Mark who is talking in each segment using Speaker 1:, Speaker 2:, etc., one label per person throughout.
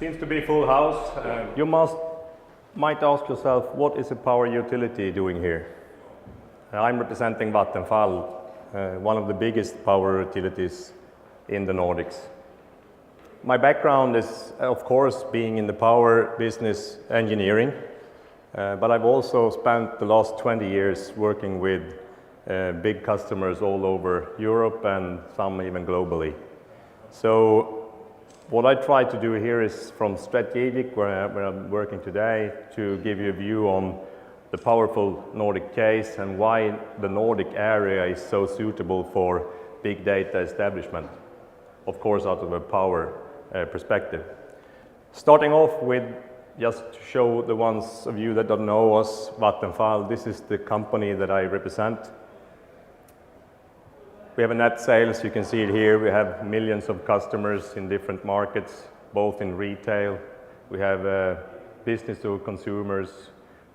Speaker 1: Seems to be full house. You might ask yourself, what is a power utility doing here? I'm representing Vattenfall, one of the biggest power utilities in the Nordics. My background is, of course, being in the power business engineering, but I've also spent the last 20 years working with big customers all over Europe and some even globally. So what I try to do here is from strategic, where I'm working today, to give you a view on the powerful Nordic case and why the Nordic area is so suitable for big data establishment, of course out of a power perspective. Starting off with, just to show the ones of you that don't know us, Vattenfall, this is the company that I represent. We have a net sales, you can see it here. We have millions of customers in different markets, both in retail. We have business to consumers,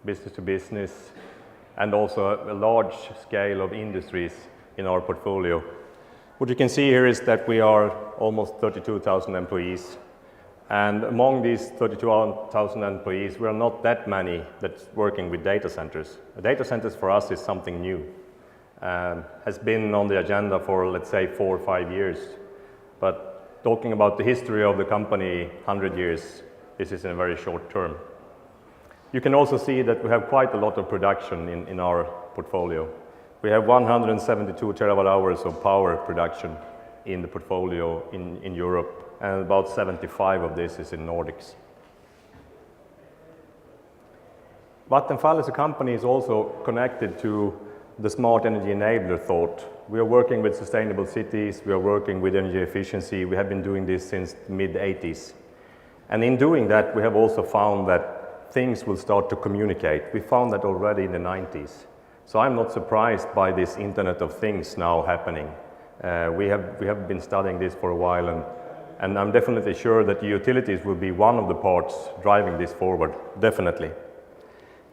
Speaker 1: business to business, and also a large scale of industries in our portfolio. What you can see here is that we are almost 32,000 employees. And among these 32,000 employees, we are not that many that's working with data centers. Data centers for us is something new. Has been on the agenda for, let's say, 4 or 5 years. But talking about the history of the company, 100 years, this is in a very short term. You can also see that we have quite a lot of production in our portfolio. We have 172 terawatt hours of power production in the portfolio in Europe, and about 75 of this is in Nordics. Vattenfall as a company is also connected to the smart energy enabler thought. We are working with sustainable cities, we are working with energy efficiency. We have been doing this since the mid-80s. And in doing that, we have also found that things will start to communicate. We found that already in the 90s. So I'm not surprised by this Internet of Things now happening. We have been studying this for a while, and I'm definitely sure that the utilities will be one of the parts driving this forward, definitely.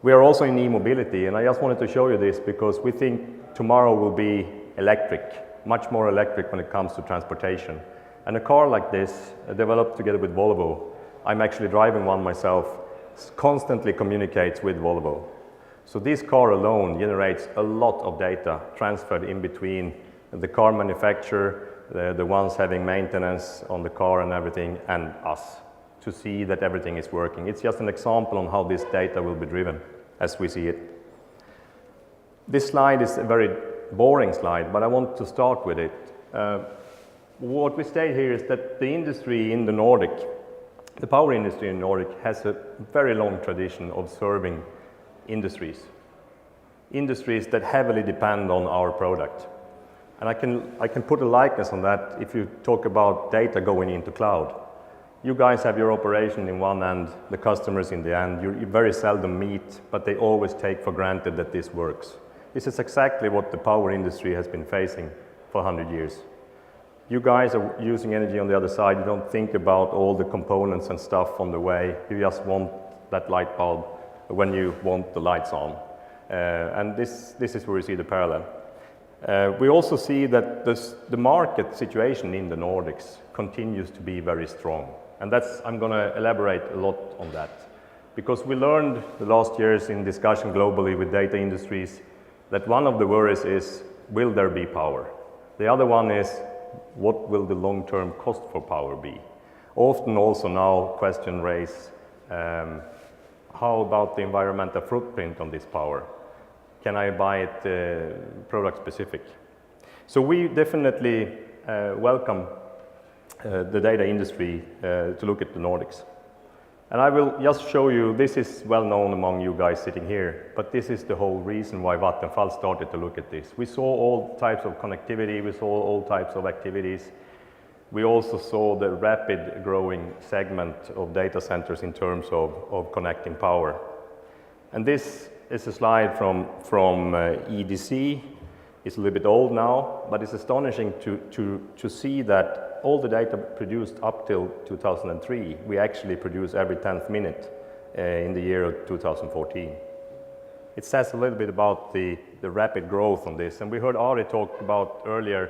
Speaker 1: We are also in e-mobility, and I just wanted to show you this because we think tomorrow will be electric, much more electric when it comes to transportation. And a car like this, developed together with Volvo, I'm actually driving one myself, constantly communicates with Volvo. So this car alone generates a lot of data transferred in between the car manufacturer, the ones having maintenance on the car and everything, and us, to see that everything is working. It's just an example on how this data will be driven as we see it. This slide is a very boring slide, but I want to start with it. What we state here is that the industry in the Nordic, the power industry in Nordic, has a very long tradition of serving industries that heavily depend on our product. And I can put a likeness on that if you talk about data going into cloud. You guys have your operation in one end, the customers in the end. You very seldom meet, but they always take for granted that this works. This is exactly what the power industry has been facing for 100 years. You guys are using energy on the other side. You don't think about all the components and stuff on the way. You just want that light bulb when you want the lights on. And this is where we see the parallel. We also see that the market situation in the Nordics continues to be very strong. And I'm going to elaborate a lot on that. Because we learned the last years in discussion globally with data industries that one of the worries is, will there be power? The other one is, what will the long-term cost for power be? Often also now question raised, how about the environmental footprint on this power? Can I buy it product specific? So we definitely welcome the data industry to look at the Nordics. And I will just show you, this is well known among you guys sitting here, but this is the whole reason why Vattenfall started to look at this. We saw all types of connectivity, we saw all types of activities. We also saw the rapid growing segment of data centers in terms of connecting power. And this is a slide from EDC. It's a little bit old now, but it's astonishing to see that all the data produced up till 2003, we actually produce every 10th minute in the year of 2014. It says a little bit about the rapid growth on this, and we heard Ari talk about earlier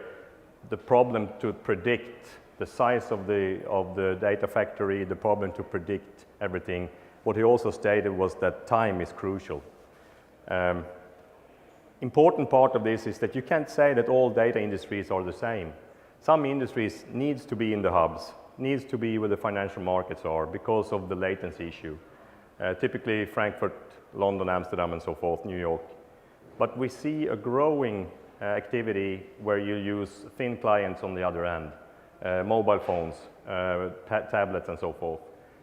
Speaker 1: the problem to predict the size of the data factory, the problem to predict everything. What he also stated was that time is crucial. Important part of this is that you can't say that all data industries are the same. Some industries needs to be in the hubs, needs to be where the financial markets are because of the latency issue. Typically Frankfurt, London, Amsterdam and so forth, New York. But we see a growing activity where you use thin clients on the other end, mobile phones, tablets and so forth.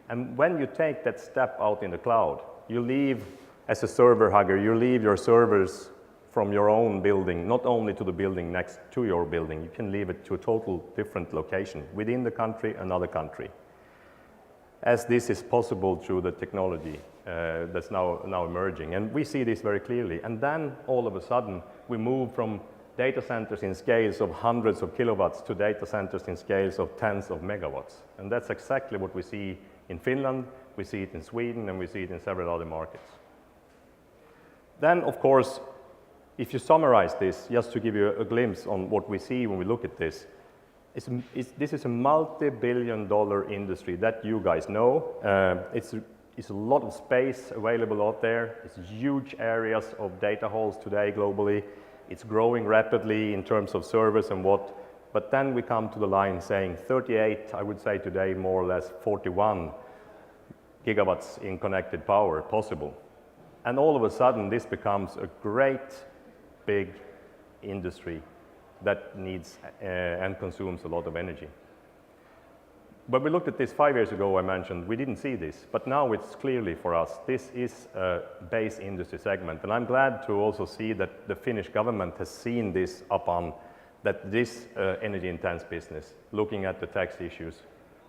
Speaker 1: And when you take that step out in the cloud, you leave, as a server hugger, you leave your servers from your own building, not only to the building next to your building, you can leave it to a total different location within the country, another country. As this is possible through the technology that's now emerging. And we see this very clearly. And then all of a sudden, we move from data centers in scales of hundreds of kilowatts to data centers in scales of tens of megawatts. And that's exactly what we see in Finland, we see it in Sweden, and we see it in several other markets. Then, of course, if you summarize this, just to give you a glimpse on what we see when we look at this, this is a multi-billion-dollar industry that you guys know. It's a lot of space available out there. It's huge areas of data halls today globally. It's growing rapidly in terms of service and what. But then we come to the line saying 38, I would say today more or less 41 gigawatts in connected power possible. And all of a sudden this becomes a great big industry that needs and consumes a lot of energy. When we looked at this 5 years ago, I mentioned, we didn't see this, but now it's clearly for us, this is a base industry segment. And I'm glad to also see that the Finnish government has seen this upon that this energy intense business, looking at the tax issues,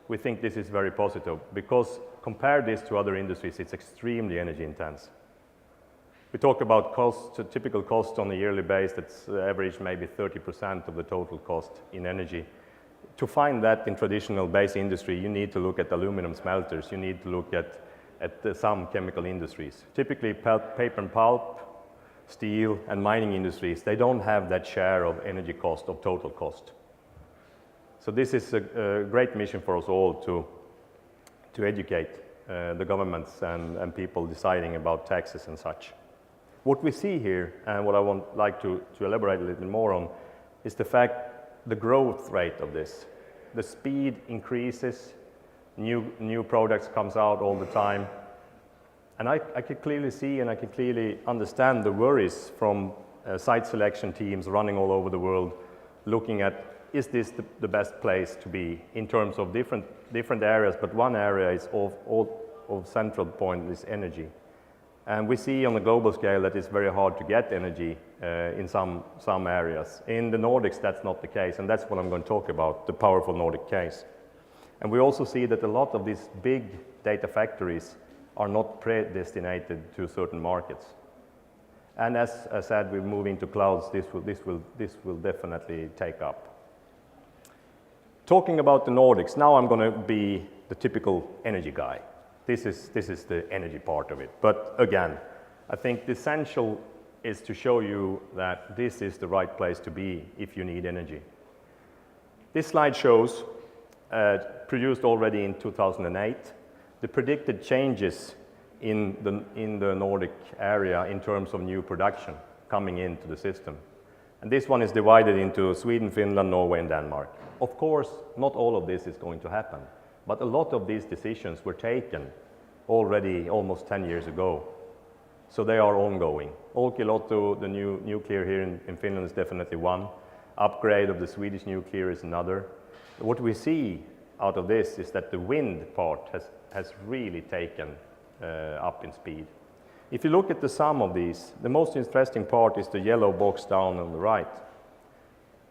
Speaker 1: we think this is very positive because compare this to other industries, it's extremely energy intense. We talk about cost, a typical cost on a yearly base that's average maybe 30% of the total cost in energy. To find that in traditional base industry, you need to look at aluminum smelters, you need to look at some chemical industries. Typically paper and pulp, steel and mining industries, they don't have that share of energy cost of total cost. So this is a great mission for us all to educate the governments and people deciding about taxes and such. What we see here, and what I would like to elaborate a little bit more on, is the fact, the growth rate of this. The speed increases, new products comes out all the time. And I can clearly see and I can clearly understand the worries from site selection teams running all over the world, looking at, is this the best place to be in terms of different areas, but one area is of central point is energy. And we see on a global scale that it's very hard to get energy in some areas. In the Nordics, that's not the case, and that's what I'm going to talk about, the powerful Nordic case. And we also see that a lot of these big data factories are not predestinated to certain markets. And as I said, we move into clouds, this will definitely take up. Talking about the Nordics, now I'm going to be the typical energy guy. This is the energy part of it. But again, I think the essential is to show you that this is the right place to be if you need energy. This slide shows, produced already in 2008, the predicted changes in the Nordic area in terms of new production coming into the system. And this one is divided into Sweden, Finland, Norway and Denmark. Of course, not all of this is going to happen. But a lot of these decisions were taken already almost 10 years ago. So they are ongoing. Olkiluoto, the new nuclear here in Finland, is definitely one. Upgrade of the Swedish nuclear is another. What we see out of this is that the wind part has really taken up in speed. If you look at the sum of these, the most interesting part is the yellow box down on the right.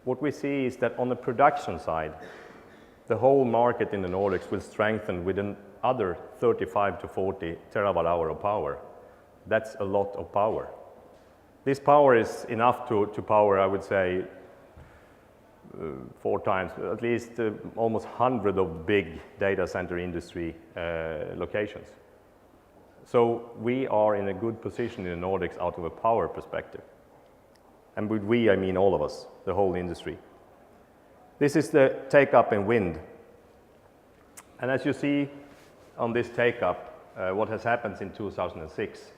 Speaker 1: What we see is that on the production side, the whole market in the Nordics will strengthen with another 35 to 40 terawatt hour of power. That's a lot of power. This power is enough to power, I would say, 4 times, at least almost 100 of big data center industry locations. So we are in a good position in the Nordics out of a power perspective. And with we, I mean all of us, the whole industry. This is the take-up in wind And as you see on this take-up, what has happened in 2006,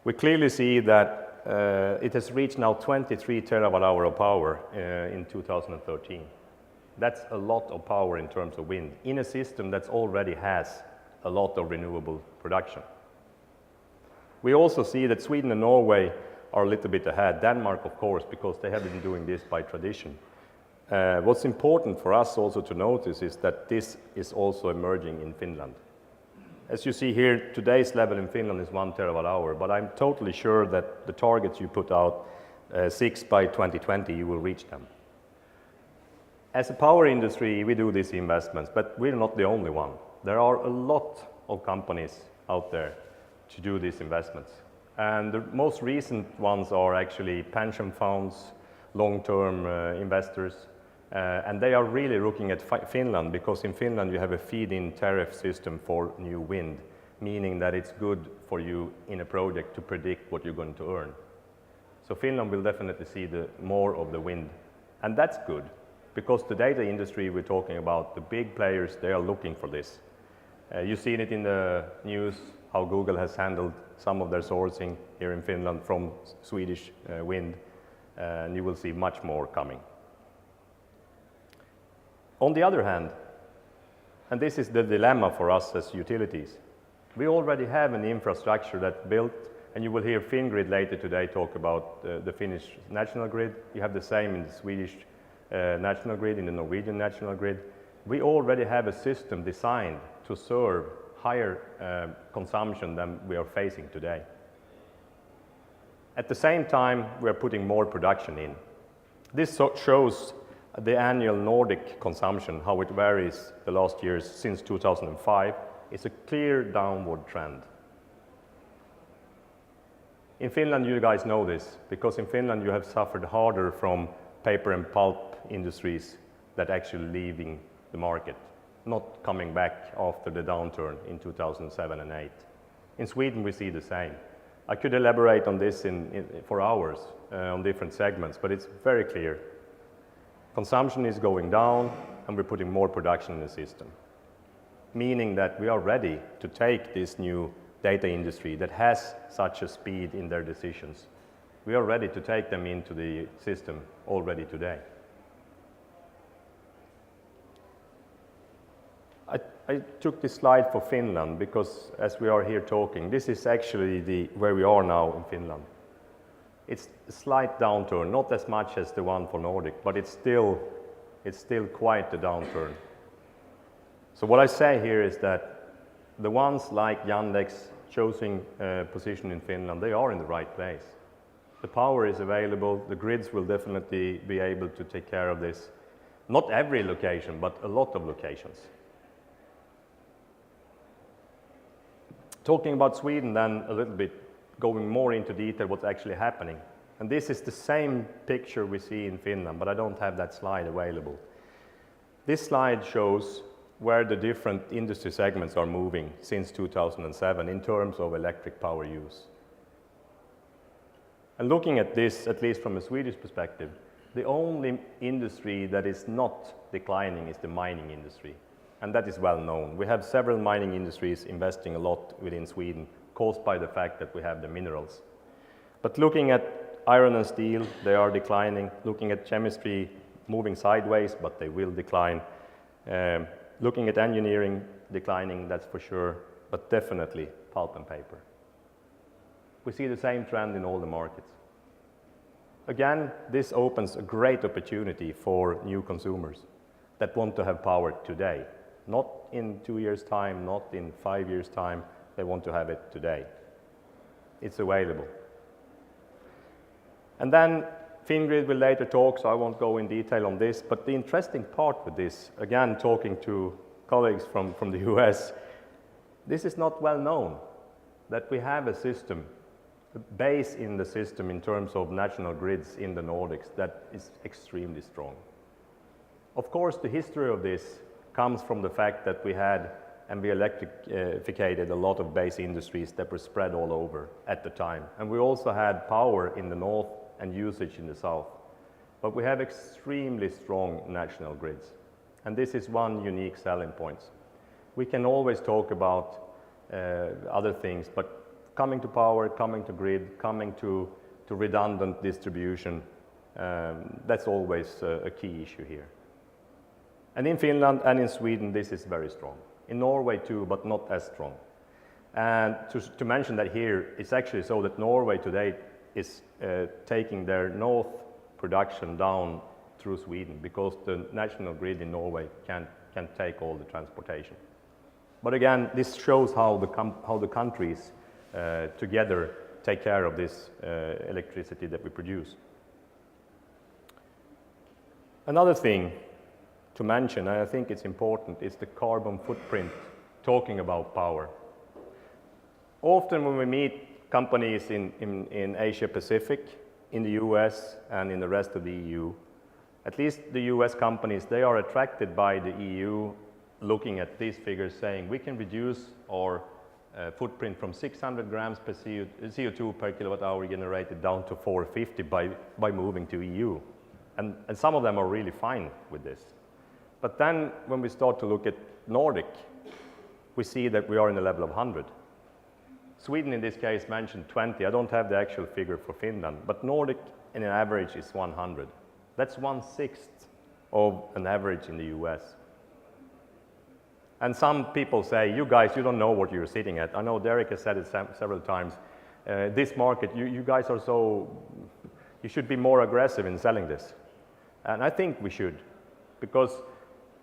Speaker 1: we clearly see that it has reached now 23 terawatt-hour of power in 2013. That's a lot of power in terms of wind in a system that already has a lot of renewable production. We also see that Sweden and Norway are a little bit ahead. Denmark, of course, because they have been doing this by tradition. What's important for us also to notice is that this is also emerging in Finland. As you see here, today's level in Finland is 1 terawatt-hour, but I'm totally sure that the targets you put out, 6 by 2020, you will reach them. As a power industry, we do these investments, but we're not the only one. There are a lot of companies out there to do these investments. And the most recent ones are actually pension funds, long-term investors, and they are really looking at Finland, because in Finland you have a feed-in tariff system for new wind, meaning that it's good for you in a project to predict what you're going to earn. So Finland will definitely see more of the wind, and that's good, because the data industry we're talking about, the big players, they are looking for this. You've seen it in the news, how Google has handled some of their sourcing here in Finland from Swedish wind, and you will see much more coming. On the other hand, and this is the dilemma for us as utilities, we already have an infrastructure that's built, and you will hear Fingrid later today talk about the Finnish national grid. You have the same in the Swedish national grid, in the Norwegian national grid. We already have a system designed to serve higher consumption than we are facing today. At the same time, we are putting more production in. This shows the annual Nordic consumption, how it varies the last years since 2005. It's a clear downward trend. In Finland, you guys know this, because in Finland you have suffered harder from paper and pulp industries that actually leaving the market, not coming back after the downturn in 2007 and 8. In Sweden, we see the same. I could elaborate on this for hours on different segments, but it's very clear. Consumption is going down, and we're putting more production in the system, meaning that we are ready to take this new data industry that has such a speed in their decisions. We are ready to take them into the system already today. I took this slide for Finland because, as we are here talking, this is actually where we are now in Finland. It's a slight downturn, not as much as the one for Nordic, but it's still quite a downturn. So what I say here is that the ones like Yandex choosing a position in Finland, they are in the right place. The power is available, the grids will definitely be able to take care of this. Not every location, but a lot of locations. Talking about Sweden then a little bit, going more into detail what's actually happening. And this is the same picture we see in Finland, but I don't have that slide available. This slide shows where the different industry segments are moving since 2007 in terms of electric power use. And looking at this, at least from a Swedish perspective, the only industry that is not declining is the mining industry. And that is well known. We have several mining industries investing a lot within Sweden, caused by the fact that we have the minerals. But looking at iron and steel, they are declining. Looking at chemistry, moving sideways, but they will decline. Looking at engineering, declining, that's for sure, but definitely pulp and paper. We see the same trend in all the markets. Again, this opens a great opportunity for new consumers that want to have power today. Not in 2 years' time, not in 5 years' time, they want to have it today. It's available. And then Fingrid will later talk, so I won't go in detail on this, but the interesting part with this, again talking to colleagues from the US, this is not well known, that we have a system, a base in the system in terms of national grids in the Nordics that is extremely strong. Of course, the history of this comes from the fact that we had and we electrified a lot of base industries that were spread all over at the time. And we also had power in the north and usage in the south. But we have extremely strong national grids. And this is one unique selling point. We can always talk about other things, but coming to power, coming to grid, coming to redundant distribution, that's always a key issue here. And in Finland and in Sweden, this is very strong. In Norway too, but not as strong. And to mention that here, it's actually so that Norway today is taking their north production down through Sweden because the national grid in Norway can take all the transportation. But again, this shows how the countries together take care of this electricity that we produce. Another thing to mention, and I think it's important, is the carbon footprint, talking about power. Often when we meet companies in Asia Pacific, in the US and in the rest of the EU, at least the US companies, they are attracted by the EU looking at these figures saying we can reduce our footprint from 600 grams per CO2 per kilowatt hour generated down to 450 by moving to EU. And some of them are really fine with this. But then when we start to look at Nordic, we see that we are in the level of 100. Sweden in this case mentioned 20. I don't have the actual figure for Finland, but Nordic in an average is 100. That's 1/6 of an average in the US. And some people say, you guys, you don't know what you're sitting at. I know Derek has said it several times. This market, you guys are so, you should be more aggressive in selling this. And I think we should, because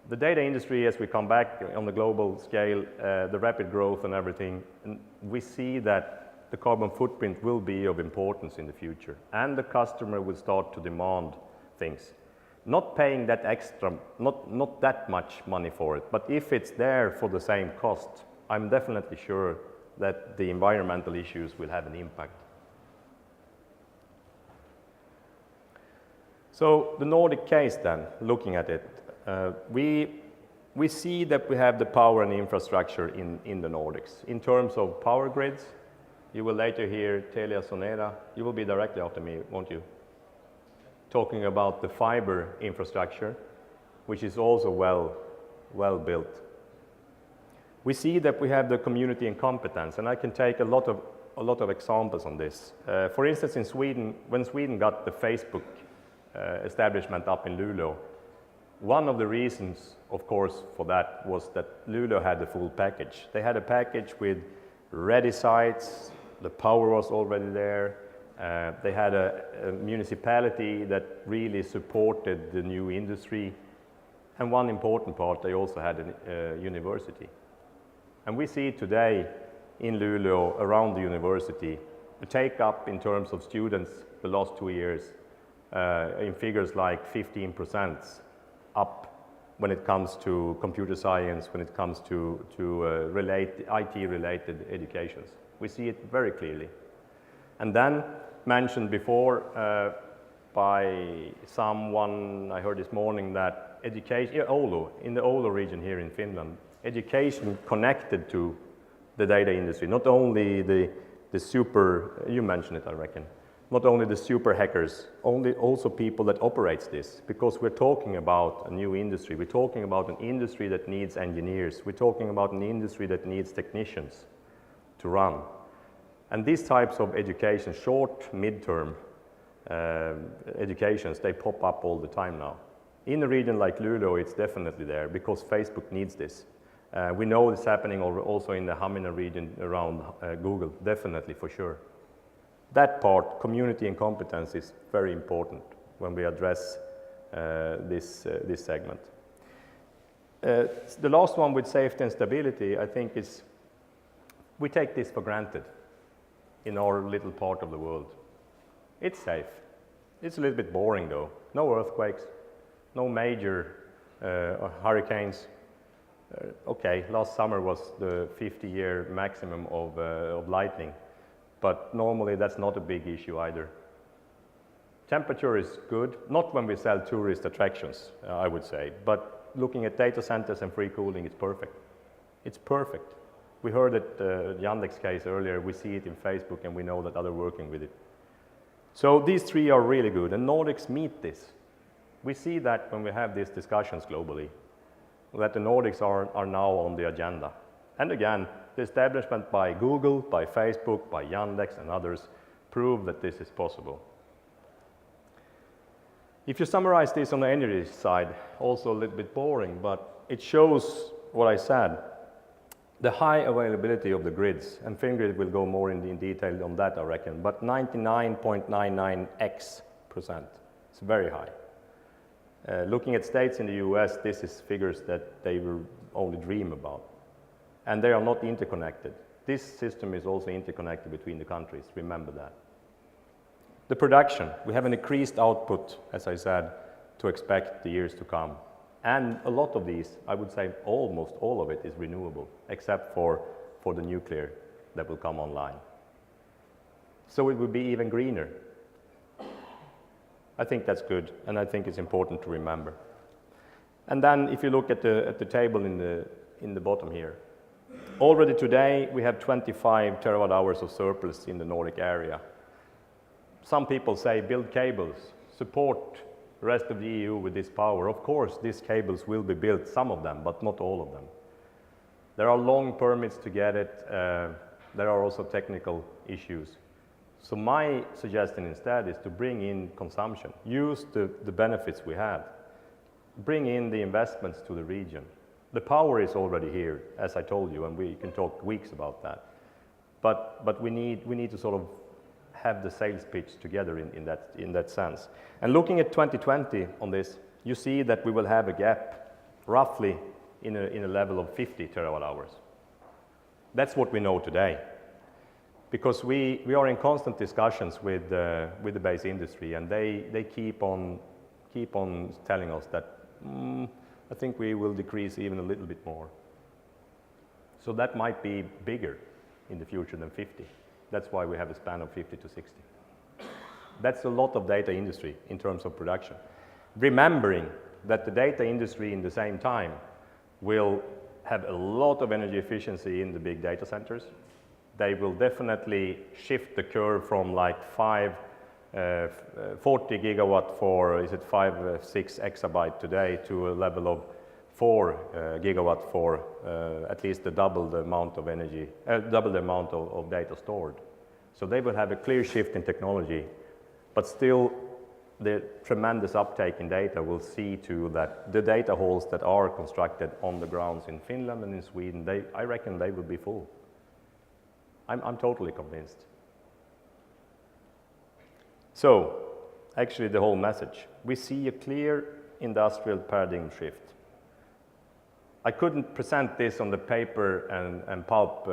Speaker 1: the data industry, as we come back on the global scale, the rapid growth and everything, and we see that the carbon footprint will be of importance in the future. And the customer will start to demand things. Not paying that extra, not that much money for it, but if it's there for the same cost, I'm definitely sure that the environmental issues will have an impact. So the Nordic case then, looking at it, we see that we have the power and infrastructure in the Nordics. In terms of power grids, you will later hear Telia Sonera, you will be directly after me, won't you? Talking about the fiber infrastructure, which is also well built. We see that we have the community and competence, and I can take a lot of examples on this. For instance, in Sweden, when Sweden got the Facebook establishment up in Luleå, one of the reasons, of course, for that was that Luleå had the full package. They had a package with ready sites, the power was already there. They had a municipality that really supported the new industry. And one important part, they also had a university. And we see today in Luleå, around the university, the take-up in terms of students the last 2 years in figures like 15% up when it comes to computer science, when it comes to IT-related educations. We see it very clearly. And then, mentioned before by someone I heard this morning that education, Oulu, in the Oulu region here in Finland, education connected to the data industry, not only the super, you mentioned it I reckon, not only the super hackers, also people that operates this, because we're talking about a new industry, we're talking about an industry that needs engineers, we're talking about an industry that needs technicians to run. And these types of education, short, mid-term educations, they pop up all the time now. In a region like Luleå, it's definitely there because Facebook needs this. We know it's happening also in the Hamina region around Google, definitely for sure. That part, community and competence, is very important when we address this segment. The last one with safety and stability, I think is, we take this for granted in our little part of the world. It's safe. It's a little bit boring though. No earthquakes, no major hurricanes. Okay, last summer was the 50-year maximum of lightning, but normally that's not a big issue either. Temperature is good, not when we sell tourist attractions, I would say, but looking at data centers and free cooling, it's perfect. It's perfect. We heard it, Yandex case earlier, we see it in Facebook and we know that others are working with it. So these three are really good, and Nordics meet this. We see that when we have these discussions globally. that the Nordics are now on the agenda. And again, the establishment by Google, by Facebook, by Yandex and others prove that this is possible. If you summarize this on the energy side, also a little bit boring, but it shows what I said. The high availability of the grids, and Fingrid will go more in detail on that, I reckon, but 99.99x%. It's very high. Looking at states in the US, this is figures that they will only dream about. And they are not interconnected. This system is also interconnected between the countries, remember that. The production, we have an increased output, as I said, to expect the years to come. And a lot of these, I would say almost all of it is renewable, except for the nuclear that will come online. So it will be even greener. I think that's good, and I think it's important to remember. And then if you look at the table in the bottom here, already today we have 25 terawatt hours of surplus in the Nordic area. Some people say build cables, support the rest of the EU with this power. Of course, these cables will be built, some of them, but not all of them. There are long permits to get it. There are also technical issues. So my suggestion instead is to bring in consumption, use the benefits we have, bring in the investments to the region. The power is already here, as I told you, and we can talk weeks about that. But we need to sort of have the sales pitch together in that sense. And looking at 2020 on this, you see that we will have a gap roughly in a level of 50 terawatt hours. That's what we know today. Because we are in constant discussions with the base industry, and they keep on telling us that I think we will decrease even a little bit more. So that might be bigger in the future than 50. That's why we have a span of 50 to 60. That's a lot of data industry in terms of production. Remembering that the data industry in the same time will have a lot of energy efficiency in the big data centers. They will definitely shift the curve from like 40 gigawatt for, 6 exabyte today to a level of 4 gigawatt for at least double the amount of energy, double the amount of data stored. So they will have a clear shift in technology, but still the tremendous uptake in data will see to that the data halls that are constructed on the grounds in Finland and in Sweden, I reckon they will be full. I'm totally convinced. So, actually the whole message. We see a clear industrial paradigm shift. I couldn't present this on the paper and pulp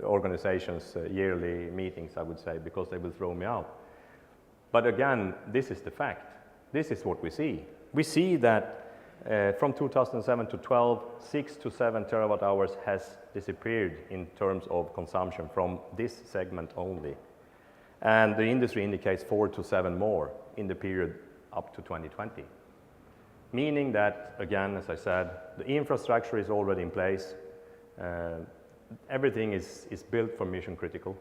Speaker 1: organizations' yearly meetings, I would say, because they will throw me out. But again, this is the fact. This is what we see. We see that from 2007 to 12, 6 to 7 terawatt hours has disappeared in terms of consumption from this segment only. And the industry indicates 4 to 7 more in the period up to 2020. Meaning that, again, as I said, the infrastructure is already in place. Everything is built for mission critical.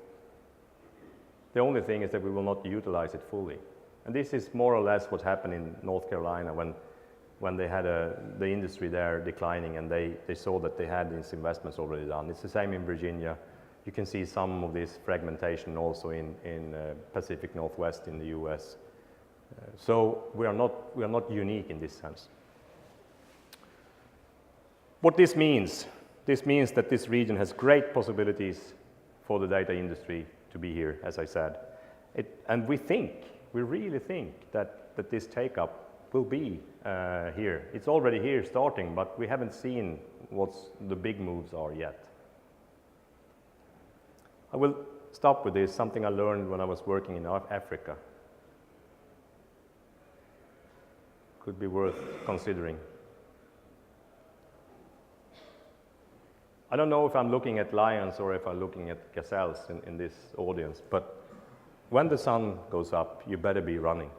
Speaker 1: The only thing is that we will not utilize it fully. And this is more or less what happened in North Carolina when they had the industry there declining, and they saw that they had these investments already done. It's the same in Virginia. You can see some of this fragmentation also in Pacific Northwest in the US. So we are not unique in this sense. What this means that this region has great possibilities for the data industry to be here, as I said. And we really think that this take-up will be here. It's already here starting, but we haven't seen what the big moves are yet. I will stop with this, something I learned when I was working in Africa. Could be worth considering. I don't know if I'm looking at lions or if I'm looking at gazelles in this audience, but when the sun goes up, you better be running.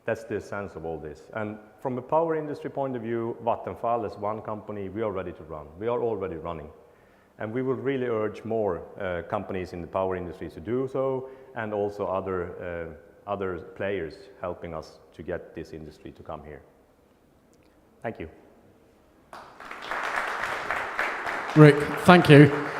Speaker 1: That's the sense of all this. And from a power industry point of view, Vattenfall as one company, we are ready to run. We are already running. And we will really urge more companies in the power industry to do so, and also other players helping us to get this industry to come here. Thank you.
Speaker 2: Rick, thank you.